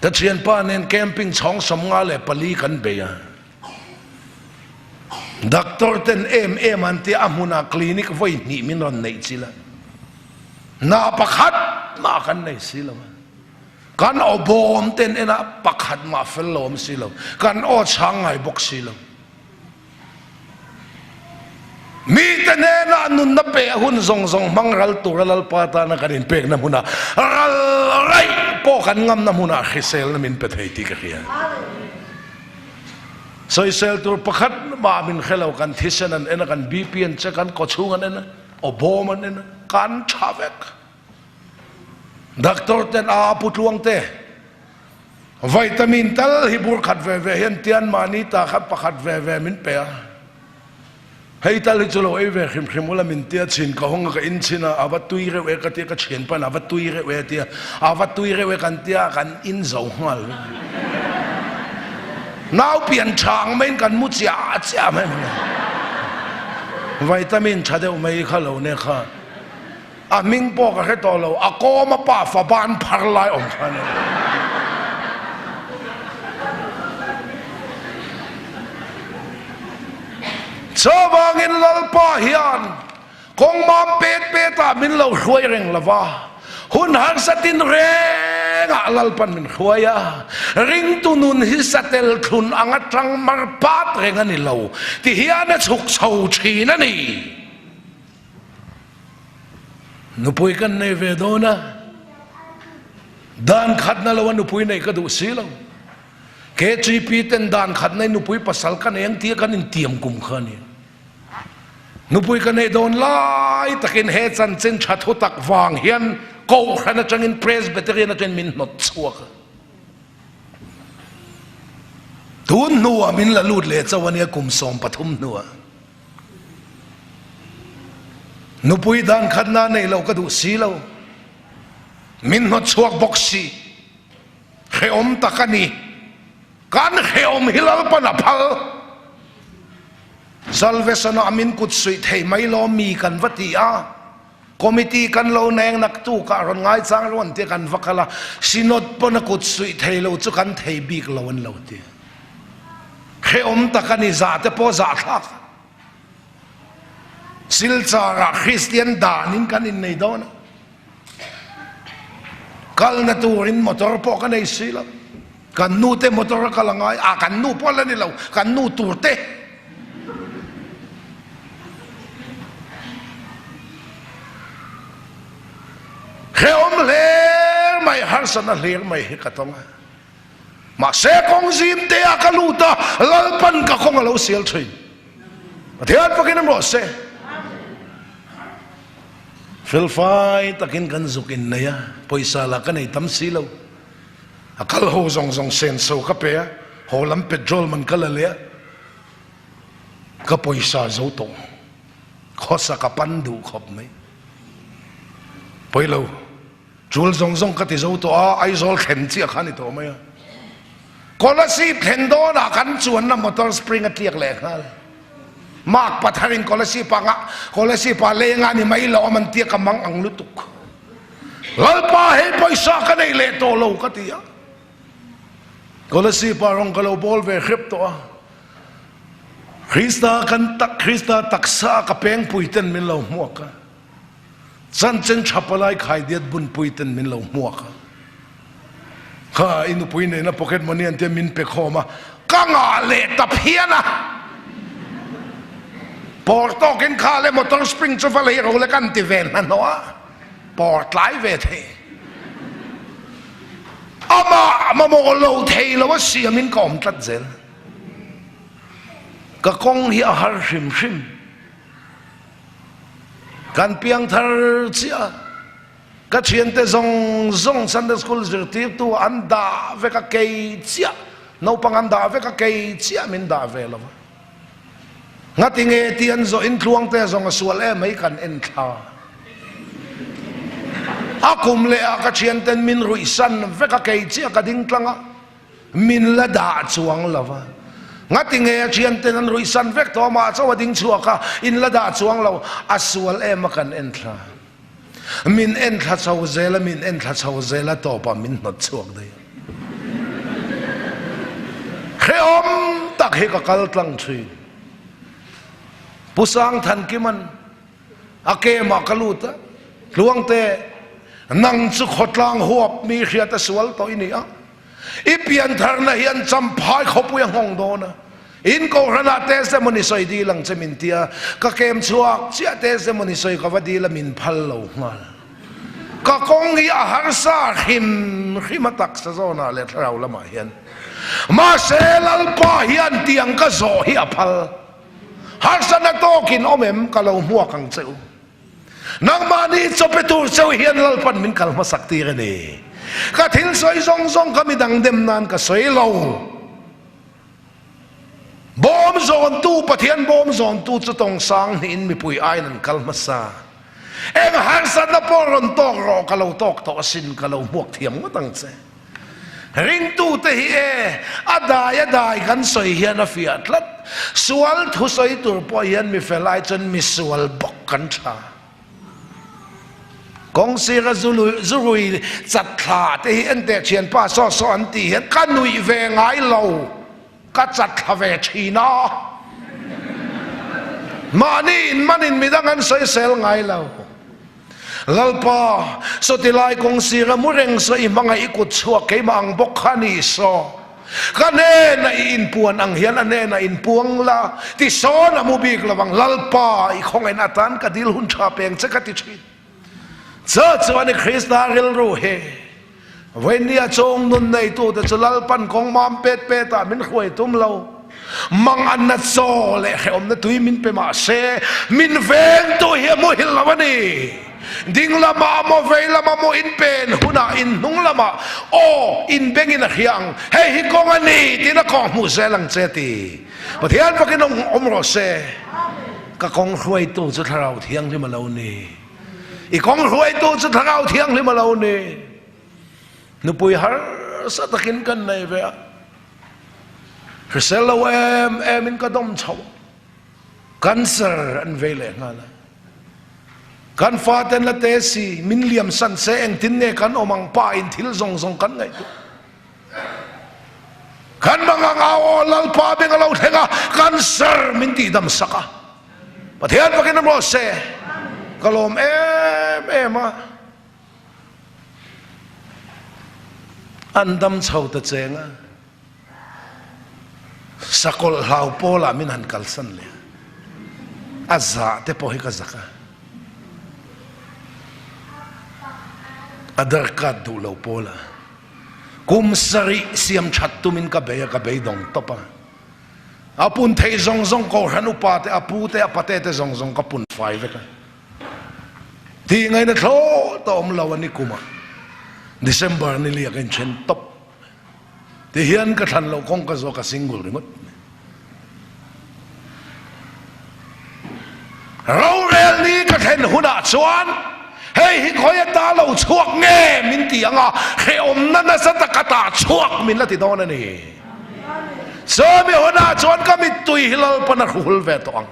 ta chian pa nen camping chong som nga le pali kan be ya doctor ten em anti amuna clinic voi ni min ron nei chila na pakhat ma kan nei silo kan obom ten ena pakhat ma felom silo kan o changai bok silo mi tenena nun na pe hun zong mangral tural pata na kanin pe na muna rai po kan ngam na muna khisel na min pe thei ti ka khian so isel tur pakhat ma min khelo kan thisen an ena kan bpn che kan ko chungan ena obom an ena kan chavek doctor ten a Putluangtea vitamin tal hibur khat ve hian tian mani ta khat pakhat ve min pe hei tal hi chulo ei ve khim ula min tia chin ka hong ka in china awa tui re we ka tia ka chen pan awa tui re we tia awa tui re we kan tia kan in zo ngal nau pian chang men kan mu chia men vitamin cha deu mai kha lo ne kha a ming po ka he to lo a ko ma pa fa ban phar lai om khan Sawangin lalpa hiyan kung mampet ta min lo huay reng lava hun har satin reng lalpan min huaya ring tunun hisatel kun angatrang marpat reng anilaw ti hiyan at suksaw china ni nupuy kan na vedona dan khat na lawan nupuy na ikadu silaw ke tripiten dan khat na nupuy pasal kan yang tiya kan in tiyam kum khani nupuy kan na don lai takin he chan chen thathu tak wang hian ko khana changin presbyterian na chen min not chuak tun nuwa min la lut le chawani kum som pathum nuwa nupuy dan khat na nei lo ka du silaw min not chuak boxi kheom takani kan kheom hilal panapal salvation amin kut sui thei mai lo mi kan vati a committee kan lo neng nak tu ka ron ngai chang ron te kan vakala sinod pon kut sui thei lo chu kan thei bik lo an lo te kheom takani za te po za thak silchara christian danin kan in nei don kal na turin motor po kan ei sila kan nu te motor kalangay kan nu pola nilaw kan nu turte kheom ler may harsan na ler may hikatonga masekong zinte akaluta lalpan ka kong alaw siyal choy matihan pakinam rose filfay takin kan zukin na ya poisala ka na itam silaw akal ho zong senso ka pe ho lam petrol man kalalya ka poisa zo to khosa ka pandu khop mai poilo jul zong ka ti zo to ai zol khen chi khani to mai kola si khen do na kan chuan na motor spring atliak le khal mak patharin kola si pa le nga ni mai lo man ti ka mang ang lutuk lalpa he poisa ka nei le to lo ka ti kolasi parong kalau bol ve khep to Krista taksa ka peng puiten min lo muaka chan chen chapalai khai diet bun puiten min lo muaka kha inu puine na pocket money ante min pe khoma kanga le taphiana porto ken khale motor spring chofale ro le kan ti ven na no port lai ve the ama mo lo thei lo siamin kom tat zel ka kong hi a har hrim kan piang thar chia ka chien te zong Sunday school zirtip tu anda ve ka kei chia no pang anda ve ka kei chia min da ve lo ngatinge tian zo in Putluangtea zong asual mai kan en thla akum le ka chien ten min ruisan ve ka kei chia ka ding tlanga min la da chuang lova ngatinge chien ten an ruisan vek to ma chawa ding chuaka in la da chuang lo asual kan en thla min en thla chaw zela to pa min not chuak dei kheom tak he ka kal tlang thui pusang than ki man ake ma kaluta luang te nang chu khotlang huap mi khia ta sual to ini a ipian thar na hian champhai khopu yang hong do na in ko rana testimony soi di lang chemin tia ka kem chuak chia testimony soi ka wadi la min phal lo ngal ka kong hi a har sa khimatak sa zona le thrau lama hian ma selal pa hian tiang ka zo hi a phal har sa na tokin omem ka lo muak ang cheu nang mani chopetur cheu hian lal pan min kal ma sakti re ni ka thil soi zong zong ka mi dang dem nan ka soi lo bom zon tu pathian bom zon tu chu tong sang ni in mi pui ai nan kal ma sa eng har sa na poron tok ro ka lo tok to sin ka lo muak thiam ma tang che ring tu te hi e adai kan soi hian a fiat lat sual thu soi tur po hian mi felai chon mi sual bok kan tha kong sira zului chat tha te hi en te chian pa so an ti hian kan nui ve ngai lo ka chat tha ve thina manin midang an soi sel ngai lo lalpa so tilai kong sira mureng so imanga ikut chuak ke mang bok khani so kane na in puan ang hian ane na in puang la ti so na mubik lawang lalpa i khong en atan ka dil hun tha peng che ka ti chi cho ani krista ril ru he when ya chong nun nei tu te chulal pan kong mam pet ta min khoi tum lo mang an na so le om na tui min pe ma se min veng to he mo hil lawani ding lama mo ve lama mo in pen huna in nung lama o in beng in hiang hey hi kong ani tin a kong mu se lang che ti pathian pakin om ro se ka kong khoi tu chu tharau thiang ni ma lo ni i kong khoi tu chu tharau thiang ni ma lo ni nu pui har sa takin kan nei ve Kriselo em in ka dom chau cancer an vele ngala kan faten la tesi min liam san se eng tin ne kan omang pa in thil zong zong kan ngai tu kan manga ngaw lal pa beng lo thenga cancer min ti dam saka pathian pakin mo se kalom em andam chau ta chenga sakol hlau pola min han kalsan le azza te pohi ka zaka adar ka du lo pola kum sari siam chat tu min ka be dong topa apun thei zong zong ko hanu pa te apu te apate te zong zong ka pun fai ve ka ti ngai na tho to om lo ani kuma December ni li kan chen top te hian ka than lo kong ka zo ka single ringot ro rel ni ka then huna chuan hey hi khoya ta lo chuak nge min ti anga he om na sa ta ka ta chuak min la ti don ani so mi huna chuan ka mi tui hilal pan khul ve to ang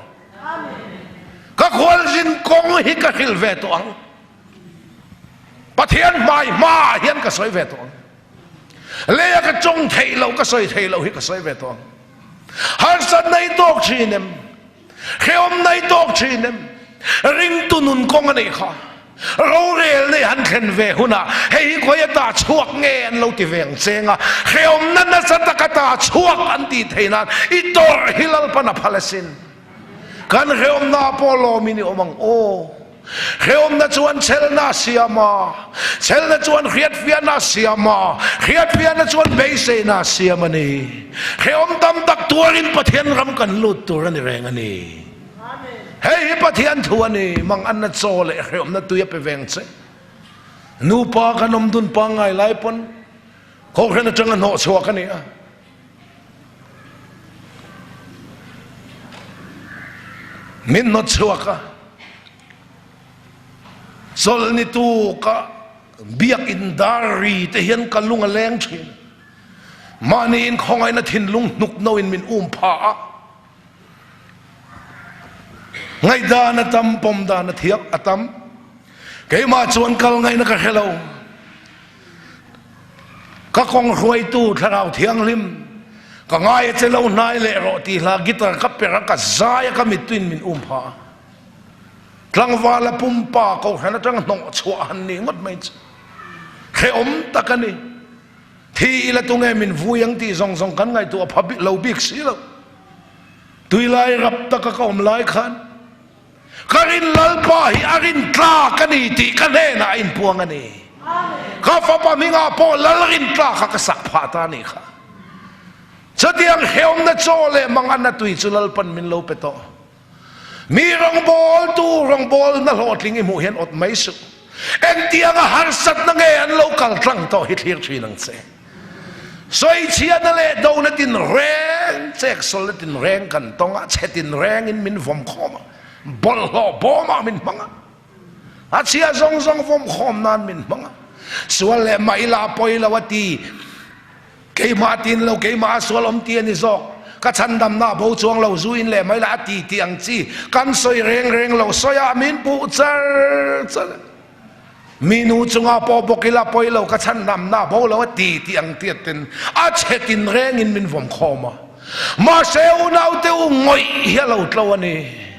ka khol jin kong hi ka khil ve to ang pathian mai ma hian ka soi ve to le ka chong thei lo ka soi thei lo hi ka soi ve to har san nei tok chinem kheom nei tok chinem ring tu nun kong nei kha ro rel nei han khen ve huna hei khoya ta chuak nge an lo ti veng chenga kheom nan na sa ta ka ta chuak an ti theinan I tor hilal pana phalasin kan kheom na polo mini omang o kheom na chuan chel na siama chel na chuan khiat fian na siama khiat fian na chuan beise na siama ni kheom tam tak tuarin pathian ram kan lut tur ani reng ani hey pathian thu ani mang an na chole kheom na tuya pe veng che nu pa kanom dun pa ngai lai pon ko khen na chang no chwa ka ni a min no chwa ka sol ni tu ka biak in dari te hian kalunga leng thin mani in khongai na thin lung nuk no in min pha ngai da na tam pom da na thiak atam ke ma chuan kal ngai na ka hello ka kong ruai tu tharau thiang lim ka ngai che lo nai le ro ti la gitar ka pera ka zaya ka mitwin min pha tlangwala pumpa ko hana tang no chua han ni ngot mai khe takani thi la tunge min vuyang ti zong zong kan ngai tu phabi lo bik si lo tui lai rap ta ka om lai khan karin lalpa hi arin tla kani ti kane na in puang ani ka fa pa minga po lalrin tla ka sak pha ta ni kha chatiang heom na chole mangan na tui chulal pan min lo peto mi rong bol na lo tling i mu hian ot mai su en tiang a har sat na nge an local tlang to hi thlir thui nang che soi chia na le do na tin reng chek sol tin reng kan tonga chetin reng in min vom khom bol ho boma min manga a chia zong zong vom khom nan min manga sual le mai la poi la wati ke ma tin lo ke ma sual om tian ni zok ka chan dam na bo chuang lo zu in le mai la ti tiang chi kan soi reng lo soya min pu char minu chunga po bokila poilo ka chan nam na bo lo ti tiang tiaten a chetin reng in min vom khoma ma seu nau te ngoi hialo tlo ani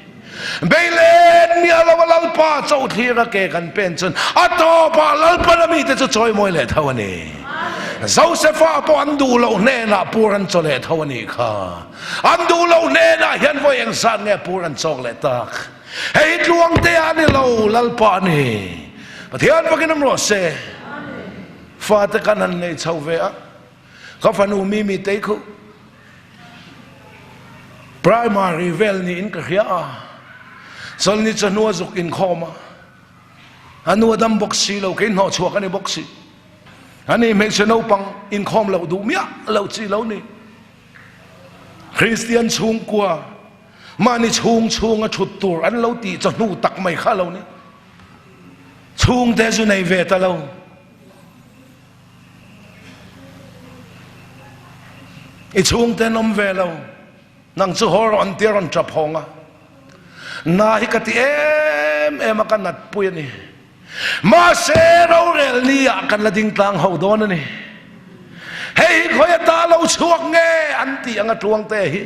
beilen mi alo lalpa chau thira ke kan pen chun ato pa lalpa na mi te chu choi moi le thawani Josepha po andu lo ne na puran chole thawani kha andu lo ne na hian voi eng san nge puran chok le tak hei Putluangtea ni lo lalpa ni pathian pakinam ro se fa ta kanan nei chau ve a ka fanu mi te khu primary vel ni in ka khia sol ni chanu zuk in khoma anu dam boxi lo ke no chua ka ni boxi ani me chano pang in khom lo du mia lo chi lo ni Christian chung kwa mani chung a thut tur an lo ti chanu tak mai kha lo ni chung te su nei ve ta lo i chung te nom ve lo nang chu hor on tir on trap honga na hi ka ti em kan nat pui ni ma se ro rel ni a kan la ding tlang ho don ni hei khoya ta lo chuak nge an ti anga tuang te hi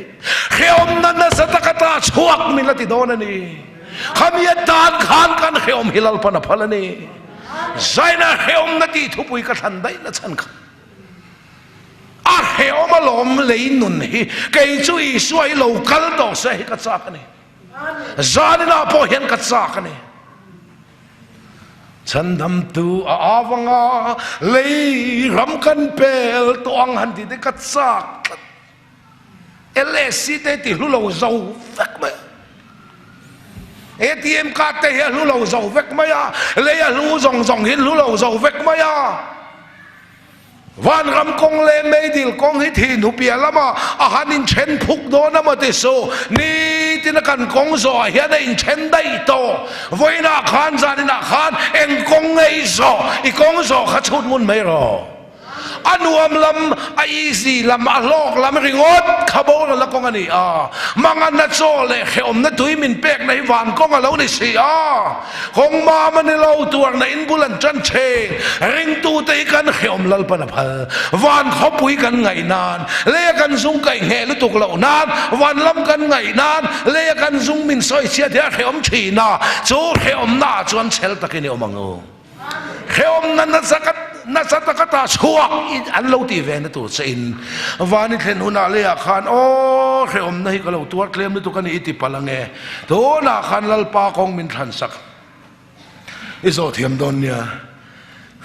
kheom nan na satakata chuak min la ti don ni khamia tan khan kan kheom hilal pana phalani zaina kheom na ti thupui ka than dai na chan kha a kheom alom lein nun hi ke chu i suai lo kal do se ka chak ni zanina po hian ka chak ni chandam tu awanga lei ram kan pel to ang han ti de ka chak LSC te ti lu lo zo vek me ATM card te hi lu lo zo vek me ya le ya lu zong zong hin lu lo zo vek me ya van ram kong le mei dil kong hi thi nu pia lama a hanin chen phuk do na ma te so ni tin kan kong zo hian in chen dai to voina khan zanina khan en kong ei zo I kong zo kha chut mun mai ro anuam lam a easy lam a lok lam ringot khabo la kong ani a mangan na chole kheom na tui min pek nei van kong a lo ni si a kong ma man lo tuang na in bulan chan che ring tu te kan kheom lal pan phal van khopui kan ngai nan le kan sung kai nge lu tuk lo nan van lam kan ngai nan le kan sung min soi sia thia kheom thi na chu kheom na chuan chel takini omango kheom na zakat na satakata chuak an lo ti ve na tu chain wani thlen huna le khan o kheom na hi ka lo tuar klem tu kan iti palange to na khan lal pa kong min than sak izo thiam don nia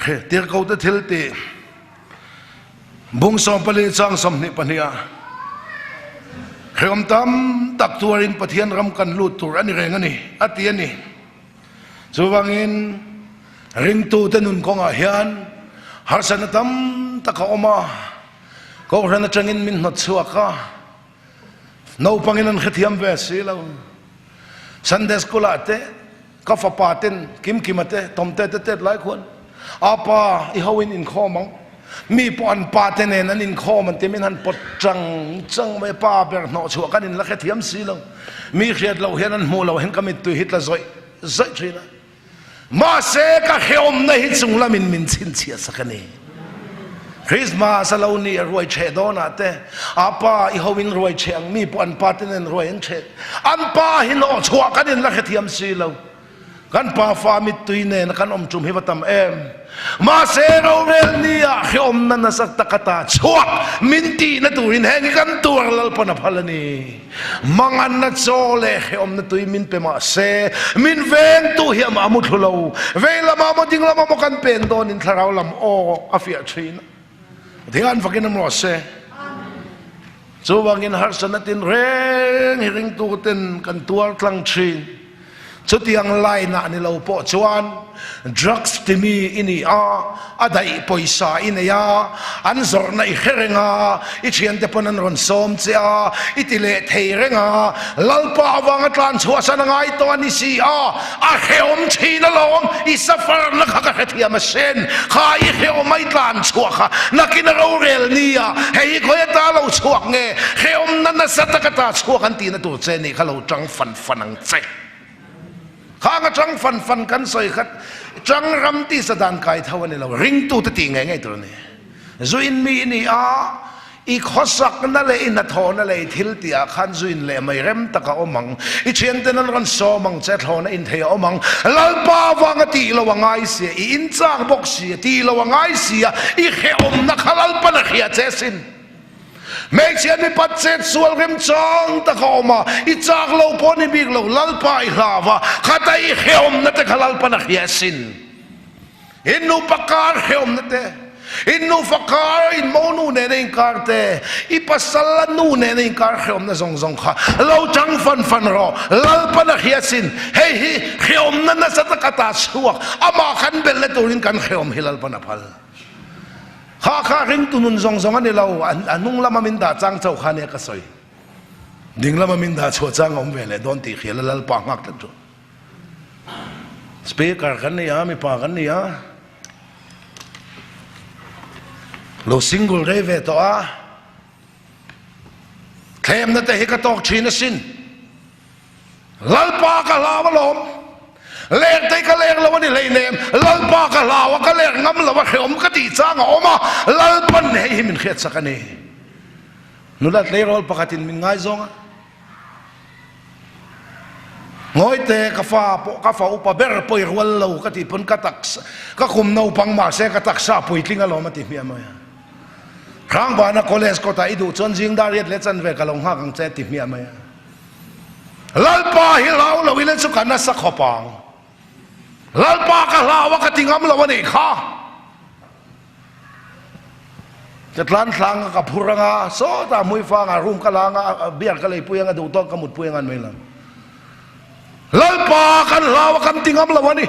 khe tir ko te thil te bung som pale chang som ni pania kheom tam tak tuarin pathian ram kan lut tur ani reng ani ati ani chuwangin ring tu tenun konga hian har sanatam taka oma ko rana changin min not chuaka no panginan khethiam ve silo Sunday school ate ka fa paten kim kimate tomte te lai khon apa I hawin in khomang mi pon paten en an in khom an temin han pot chang me pa ber no chuaka in la khethiam silo mi khiat lo hian an mu lo hen kamit tu hitla zoi thina ma se ka kheom na hi chung lamin min chin chia sakani คริสต์มาสเรานี่รวยเชดอนะแต่อาป้าอีฮวินรวยเชียงมีปอนปาตินรวยเชดอันป้าหินอชัวกันนี่ละเทียมซีเรากันป้าฟามิตุยเนนกันอมจุมฮิวตัมเอ็มมาเซโรเรลนี่อะเขอมนันสักตะกตาชัวมินตีนัตุรินแหงกันตัวลลปนพัลนีมังอันนัดโซเลเขอมนัตุยมินเปมาเซมินเวงตุเฮียมามุทุลาวเวลามามุดิงลามามุกันเป็นโดนินทราวลำโออาฟิอาชีนที่อันฟักินน้ำรสเซจูวังอินฮาร์สนัตินเร่งหิงตูเต็นกันตัวกลางชีนชุดยังไล่หน้านี่เราปอจวนดรักส์ที่มีอินี่อาได้ปอยสาอินี่อันสอร์ในเฮรงอิเชียนเตปนันรอนสมเจ้าอิติเลเทเรงลัลปาวังตลานชัวสนงายตัวนิสีอาเขอมชีนลงอิสฟาร์นักขัดเทียมเซนข้าอิเขอมไม่ตลานชัวค่ะนักกินเราเรลนี่เฮ้ยคอยตาเราชัวเงี้ยเขอมนั้นสัตตะกตาชัวกันตีนตัวเจนี่เขาเราจังฟันนังเจข้างจังฟันกันใส่ขัดจังรำที่สดานกายเท่านี้เราริงตู้ตีไงตัวนี้จุนมีนี่อีกข้อสักนั่นเลยอินทอนนั่นเลยทิลตีขันจุนเลยไม่เริ่มตะกะอมังอีเชียนเตนันกันโซมังเจ้าทอนอินเทียอมังลัลปาวังตีละวังไอเสียอินจากบกเสียตีละวังไอเสียอีเขอมนักลัลปนักเขียเจสินเมื่อเชียนมีปัจเจตส่วนริมจังตะเขามาอีจากเราพอนิบิกเราลัลปาอิลาวะขัดอีเขอมนักลัลปนักเขียสินอินนูปากการเขอมนักอินนูฟักการอินโมนูเนเองการเตอีปัสสลนูเนเองการเขอมนักซงค่ะเราจังฟันรอลัลปนักเขียสินเฮ้ยเขอมนั้นสัตกตาชัวอามาขันเบลเลตุรินกันเขอมฮิลัลปนักพัลข้าริงตุนุนซงอันนี้เราอันนุ่งละมามินดาจังเจ้าข้าเนี่ยก็สวยดิ่งละมามินดาชัวจังอมเวลโดนตีเขียนละลปังหักตั้งจุสเปกเกอร์กันนี่มีปากันนี่เราซิงเกิลเรเวตัวเคลมนั่นแต่เฮกตอกชีนสินลัลปากะลาวลมเลี้ยงใจก็เลี้ยงแล้ววันนี้เลยเนมลัลปากะลาวก็เลี้ยงงั้มแล้วว่าเขยมก็ตีจ้างออกมาลัลปันให้มันเขียดสักนี่นู่นละเลี้ยงรอลปากตินมินง่ายจงงอยเตะกาฟ้าอุปเบอร์ปอยรัวเราก็ตีปนกตักก็คุมนูปังมาเสกตักซาปุยทิ้งเรามาตีเมียมาครั้งบ้านนักคอเลสก็ตายดูจนจิงดารีเลจันเวกลงหักงเจตีเมียมาลัลปาฮิลาวเราวิเลสุกันนัสขปังลัลปากะลาวกติงามลวันนี้ข้าจะล้านทางกับพูรังอาโซตามวยฟังอารุมกะลางอาเบียร์กะเลยปุยงาดูต้นกมุดปุยงานไม่ลำลัลปากะลาวกติงามลวันนี้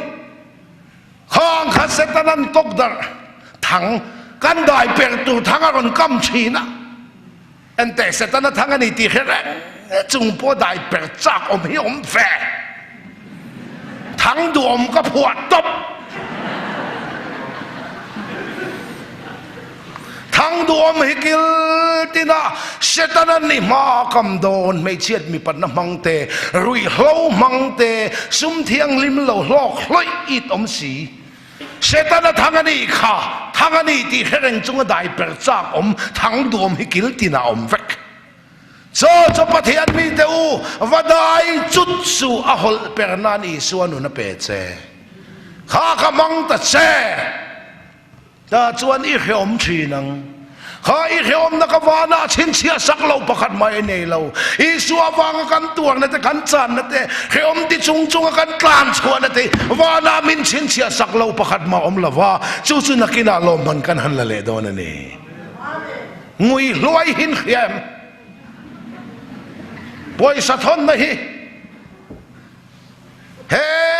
ข้างขัดเซตนันตกดาถังกันได้เปลี่ยนตัวทางอารมณ์กำชีนะอันแต่เซตนันทางอันนี้ตีแค่จุงพอได้เปลี่ยนจากอมหิอมแฝทั้งดวมก็ปวดตบทั้งดวมให้กิลตินะเสตนันนี่มากำโดนไม่เชียดมีปัญหามังเตรุยเล่ามังเตซุ่มเทียงลิมเหล่าลอกลอยอีตอมสีเสตนันทั้งนี้ค่ะทั้งนี้ที่เร่งจงได้เปิดจากทั้งดวมให้กิลตินะเวกจะปฏิญาณมีเตอูว่าได้จุดสู่อหลเปรนานีส่วนนุนเปเจข้าขมังตัดเจแต่ส่วนอีเขอมชีนังข้าอีเขอมนักวานาชินเชียสักเราประคัดไม่เนเราอีสัววางกันตัวนั่นแต่กันจันนั่นแต่เขอมที่จุงกันกลานชัวนั่นแต่วานามินชินเชียสักเราประคัดมาละว่าจู่นักกินอารมณ์มันกันหันละเลโดนนี่งุยรวยหินเขียมปอยสะท้อนนะฮิเฮ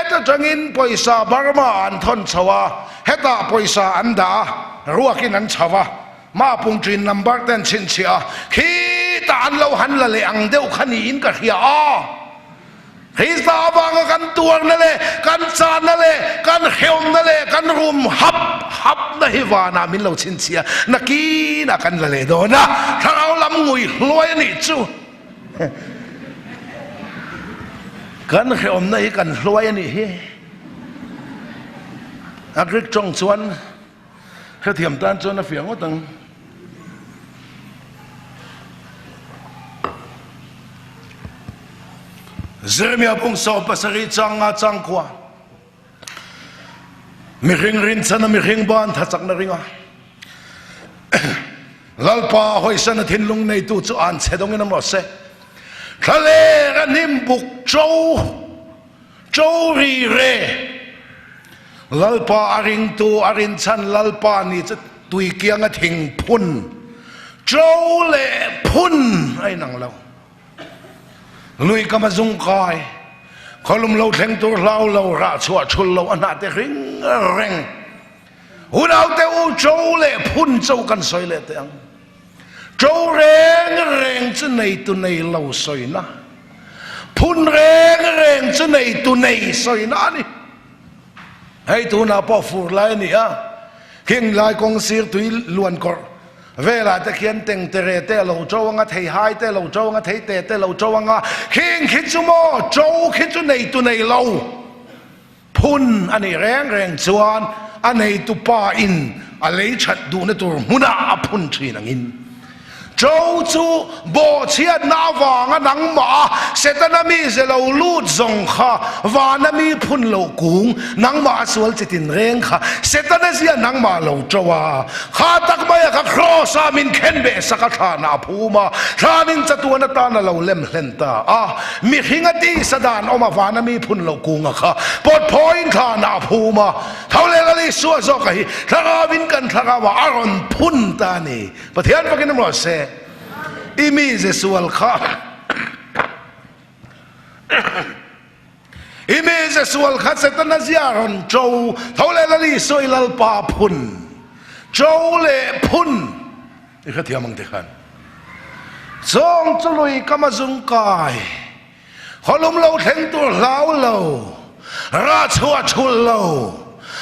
ตจังอินปอยสาบารมาอันทนชาวะเฮตาปอยสาอันดารัวกินันชาวะมาปุงจินนัมบักเต้นชินเชียขี้ตาอันเราหันละเลอังเดียวขันอินกับเฮียขี้สาบางกันตัวนั่นเลยกันจานนั่นเลยกันเขียวนั่นเลยกันรุมฮับนะฮิวานามินเราชินเชียนักกีนักกันละเลโดนะถ้าเราลำงุยรวยนี่จูกันเขียวนี่กันรวยนี่อักริกจงชวน khát thiểm tan cho nó phiền quá tầng Jeremiah bung so pasari changa chang kwa mi ring chana mi ring ban tha chak na ringa lalpa hoi sana thin lung nei tu chu an chedong in amro se khale ra nim buk chou ri re lalpa aring tu arin chan lalpa ni chu tui kiang a thing phun chou le phun ai nang lo lui kama zung kai kholum lo theng tur lau lo ra chua chul lo ana te ring reng unau te u chou le phun chou kan soi le te ang chou reng chu nei tu nei lo soi na phun reng chu nei tu nei soi na ni hei tu na po fur lai ni a king lai kong sir tui luan kor về là ta khiến tình tề tề lâu châu nga thầy hai tề lâu châu nga thầy tề tề lâu châu nga khiến khiến chú mò châu khiến chú này tu này lâu phun anh ấy reng chuan anh ấy tu pa in anh lấy chặt đủ nó tu muna phun chi năng in châu chú bộ chiết na vàng nắng mà sẽ ta nami sẽ lâu lút dòng kha và nami phun lâu cung nắng mà sual chỉ tin reng kha sẽ ta nasi nắng mà lâu châu à kha tak mày kha cross min khen be sakatha na phuma thanin chatu na ta na lâu lem hlen ta à mi hingati sadan oma và nami phun lâu cung kha pot point kha na phuma thau le la li suwa zo kai thara win kan thara wa aron phun ta ni pathian pakin mo se imi jesual kha imi jesual kha setana ziaron chou thole lali soi lal pa phun chou le phun ikha thiamang te khan song chlui kama zung kai kholum lo theng tur lau lo ra chua chul lo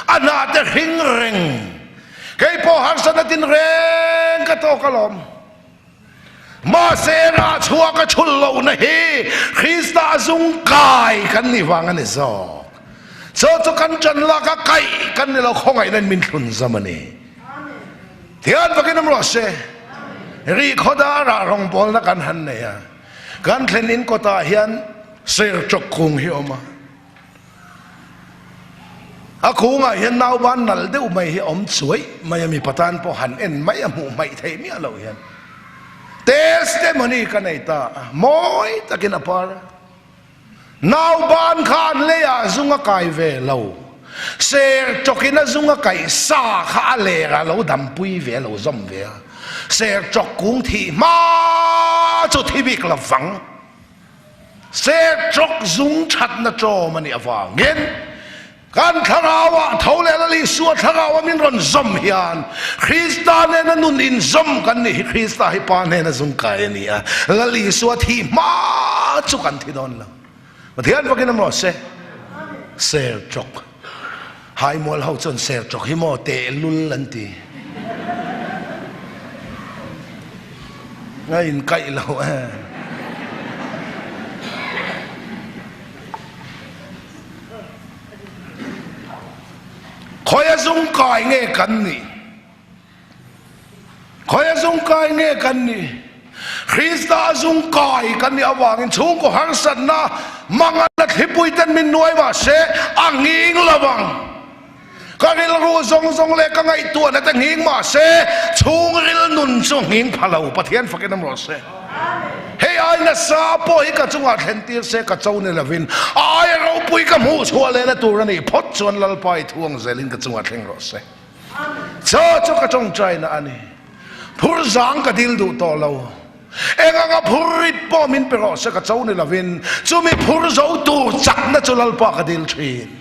ana te hing reng kai po har sanatin reng ka to kalom ma se ra chua ka chul lo na hi Krista zung kai kan ni wang ani zo cho kan chan la ka kai kan ni lo khongai nan min thun zamani thian vakin am ro se ri khoda ra rong bol na kan han ne ya kan thlen in kota hian ser chok khung hi oma a khunga hian nau ban nal deuh mai hi om chuai mai mi patan po han en mai amu mai thei mi alo hian testimony ka nei ta moi takin apar nau ban khan le ya zunga kai ve lo ser chokina zunga kai sa kha le ra lo dam pui ve lo zom ve ser chok kung thi ma chu thi bik la wang ser chok zung chat na cho mani awang gen kan tharawa thole la li suwa tharawa min ron zom hian Krista ne na nun in zom kan ni Krista hi pa ne na zung kai ni a la li suwa thi ma chu kan thi don la pathian vakin mo se ser chok hai mol hau chon ser chok hi mo te lul lan ti ngay in kai lo khói dung cài nghe cắn nỉ khói dung cài nghe cắn nỉ Krista dung cài cắn nỉ awang chung ko hang san na mang at hipui tan min nuai ma se anging lawang karil ru zong le ka ngai tu na ta nging ma se chung ril nun chung nging phalau pathian fakin ro se hey ai na sa po hi ka chunga thlen tir se ka chau ne lavin ai ropui ka mu chua le na tur ani phot chon lal pai thuang zelin ka chunga thleng ro se cho ka chong trai na ani phur zang ka dil du to lo enga nga phurit po min pero se ka chau ne lavin chumi phur zo tu chak na chulal pa ka dil thin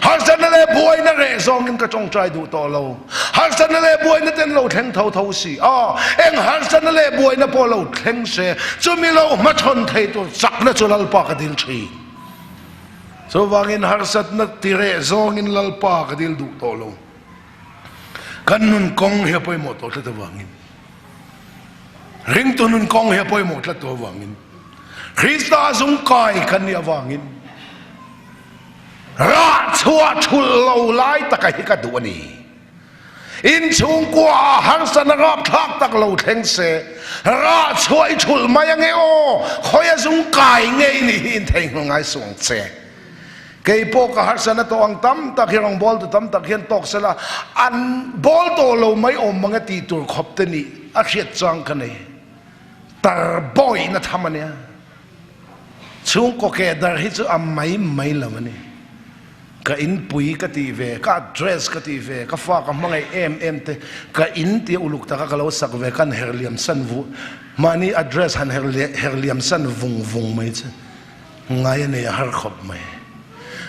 har san le boy na re zong in ka chong trai du to lo har san le boy na ten lo theng thau si eng har san le boy na po lo theng se chumi lo ma thon thei tu chak na chulal pa ka dil thi so wangin har sat na tire zong in lal pa ka dil du to lo kan nun kong he poi mo to ta wangin ring tu nun kong he poi mo ta to wangin Krista zung kai kan ni wangin ra chua chul lo lai ta ka hi ka du ni in chung kwa har san rap thak tak lo theng se ra choi chul mai nge o khoya zung kai nge ni in theng ngai sung che kei po ka har san to ang tam tak hirong bol to tam tak hian tok sala an bol to lo mai om manga ti tur khop te ni a khiat chang ka nei tar boy na thamania chung ko ke dar hi chu am mai la mani ka in pui ka ti ve ka dress ka ti ve ka fa ka mangai em te ka in ti uluk ta ka lo sak ve kan herliam san vu mani address han herliam san vung mai che ngai ne har khop mai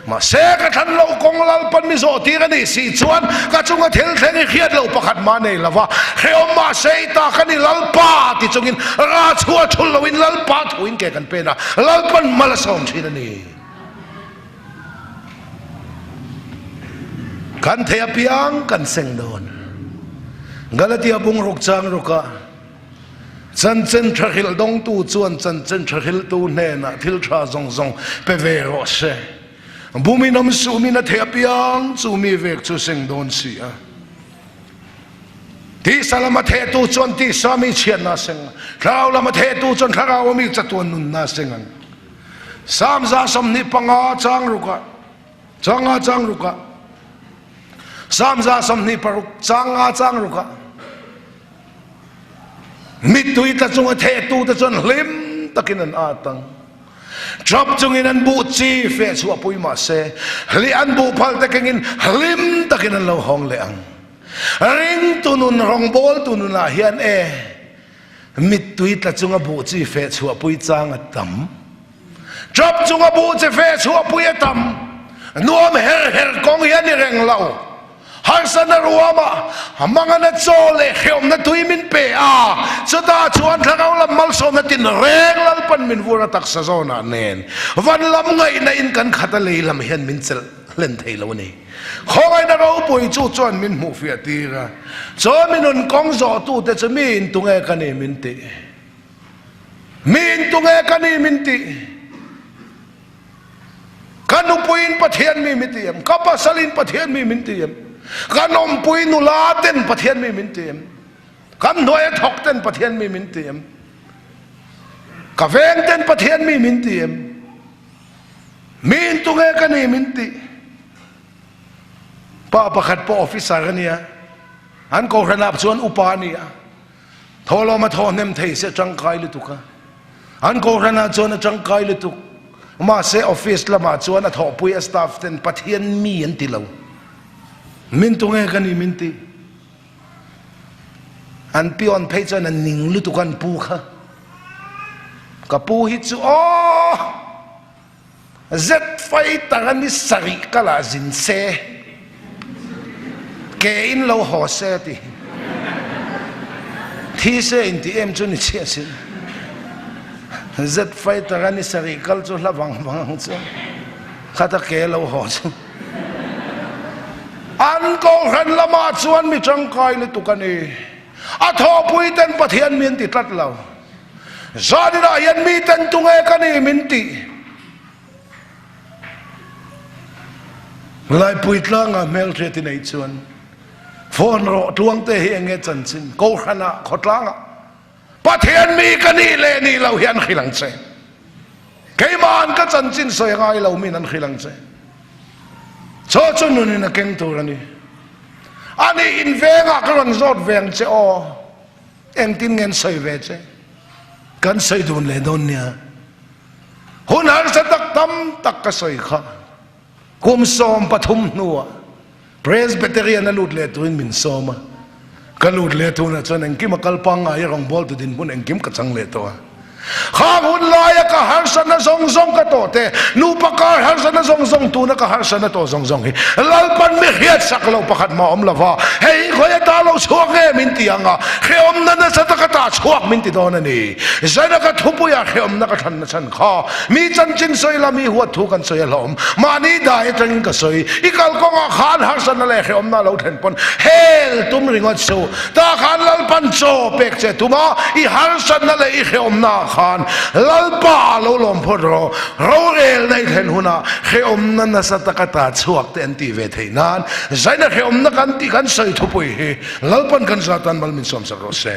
ma se ka than lo kong lal pan mi zo ti ka ni si chuan ka chunga thil thleng i khiat lo pakhat ma nei lawa kheo ma sei ta ka ni lal pa ti chungin ra chua thul lo in lal pa thuin ke kan pe na lal pan mal som thi ni kan thea piang kan seng don galatia bung ruk chang ruka chan chen thahil dong tu chuan chan chen thahil tu ne na thil tha zong pe ve ro se bumi nam su mi na thea piang chu mi vek chu seng don si a ti salama the tu chuan ti sami chian na seng thlau lama the tu chuan thara mi chatun nun na sengan sam za som ni panga chang ruka samza samni paruk chang ruka mitui ta chung the tu ta chon lim takin an atang drop chung in an bu chi fe chu apui ma se li an bu phal takingin lim takin an lo hong le ang ring tunun rong bol tunun a hian mitui ta chung bu chi fe chu apui chang atam drop chung bu chi fe chu apui atam nuam her kong hian ni reng lau har sana ruama amanga na chole khiom na tuimin pe a chuta chuan thangau lam mal som na tin reng lal pan min vura tak sa zona nen van lam ngai na in kan khata le lam hian min chel len thei lo ni khoi na ro pui chu chuan min mu fia ti ra cho minun kong zo tu te chamin tunge kani min ti kanu puin pathian mi mitiam kapasalin pathian mi mintiam kanom pui nulaten pathian mi mintiam kam noe thokten pathian mi mintiam ka vengten pathian mi mintiam min tunge kani minti pa pakhat po officer ania an ko ranap chuan upania tholo ma thonem thei se changkai lu tuka an ko rana chuan changkai lu tuk ma se office lama chuan a thopui staff ten pathian mi an tilo min tunge kani minti an pion phei chuan an ning lu tukan pu kha ka pu hi chu o zet fai tarani sari kala zin se ke in lo ho se ti thi se in ti em chu ni che sin zet fai tarani sari kal chu lawang chu khata ke lo ho chu an ko ran lama chuan mi changkai le tukani a tho pui ten pathian min ti tlat lo zadira yan mi ten tunge kani min ti lai pui tlanga mel theti nei chuan phone ro tuangte hi enge chanchin ko khana khotlanga pathian mi kani le ni lo hian khilang che keiman ka chanchin soi ngai lo min an khilang che cho chunun na keng turani ani in venga karon zot veng che o eng tin ngen soi ve che kan soi dun le don nia hun har sa tak tam tak ka soi kha kum som pathum nuwa presbyterian na lut le tuin min soma ka lut le tu na chon eng kim kalpang ai rong bol tu din bun eng kim ka chang le to khang hun laya ka har sana zong ka to te nu pakar har sana zong tu na ka har sana to zong hi lalpan mi khiat saklo pakhat ma om lava hei khoya ta lo chuak nge min ti tianga kheom na satakata chuak min ti don ani zaina ka thupuya kheom na ka than na chan kha mi chan chin soi la mi huat thu kan soi lom mani dai tang ka soi ikal ko nga khan har san na le kheom na lo then pon hel tum ringot so ta khan lal pan cho pek che tuma I har san na le I kheom na khan lal pa lo lom phot ro el nei then huna kheom na satakata chuak te anti ve theinan zaina kheom na kan ti kan soi thupui hi lalpan kan zatan mal min som sa ro se